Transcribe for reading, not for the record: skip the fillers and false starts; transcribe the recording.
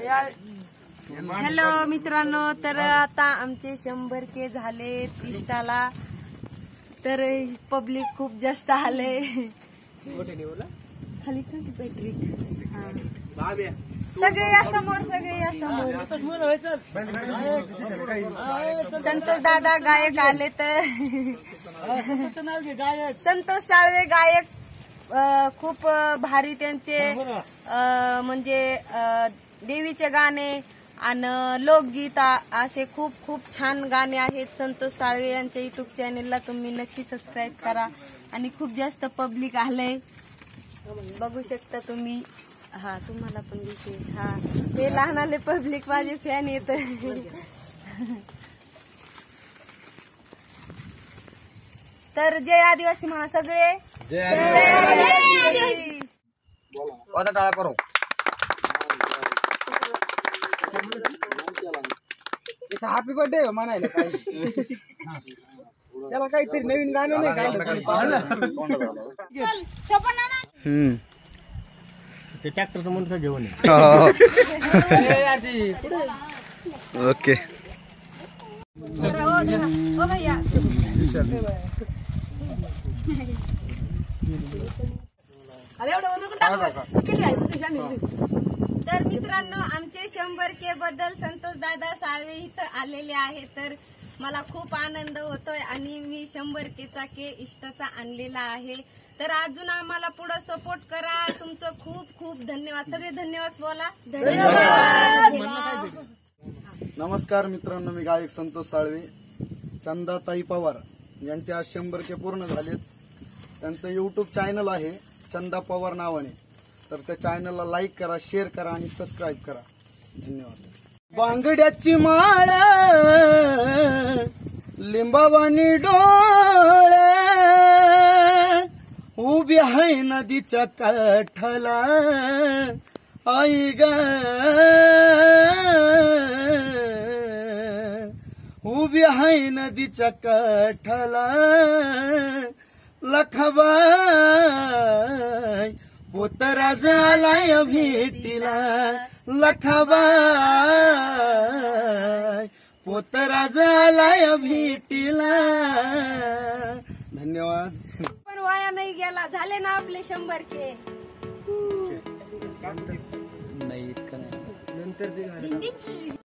Hello मित्रांनो, तर आता आमचे 100K झाले इष्टाला, तर पब्लिक खूप जास्त आले. खाली का बॅटरी सगळे या समोर, संतोष दादा गायक आले. तर संतोष साळवे गायक खूप भारी त्यांचे म्हणजे देवीचे गाणे आणि लोकगीत असे खूप खूप छान गाणे आहेत. संतोष साळवे यांच्या युट्यूब चॅनेलला तुम्ही नक्की सबस्क्राईब करा. आणि खूप जास्त पब्लिक आलंय, बघू शकता तुम्ही. हा तुम्हाला पण दिसेल. हा ते लहान आले पब्लिक माझे फॅन येत. तर जय आदिवासी म्हणा सगळे. जय आदिवासी. टाळा करू. हॅपी बर्थडे म्हणायला पाहिजे. त्याला काहीतरी नवीन गाणं नाही काढलं. ते ट्रॅक्टरचं म्हणून घेऊन ओके. तर मित्रांनो, आमचे 100K बद्दल संतोष दादा साळवे इथं आलेले आहे. तर मला खूप आनंद होतोय आणि मी 100Kचा केक इष्टाचा आणलेला आहे. तर अजून आम्हाला पुढे सपोर्ट करा. तुमचं खूप खूप धन्यवाद. सगळे धन्यवाद बोला. धन्यवाद. नमस्कार मित्रांनो, मी गायक संतोष साळवे. चंदाताई पवार यांचे आज 100K पूर्ण झालेत. त्यांचं युट्यूब चॅनल आहे चंदा पवार नावाने. तर त्या चॅनलला लाईक करा, शेअर करा आणि सबस्क्राईब करा. धन्यवाद. बांगड्याची माळ लिंबावानी डोळ उभी आहे नदीच्या काठाला आई ग, उभी आहे नदीच्या काठाला लखाबाई पोतराज आलाय भेटीला. लखाबाई पोतराज आलाय भेटीला. धन्यवाद. पण वाया नाही गेला. झाले ना आपले 100K. नाही इतकं नाही. नंतर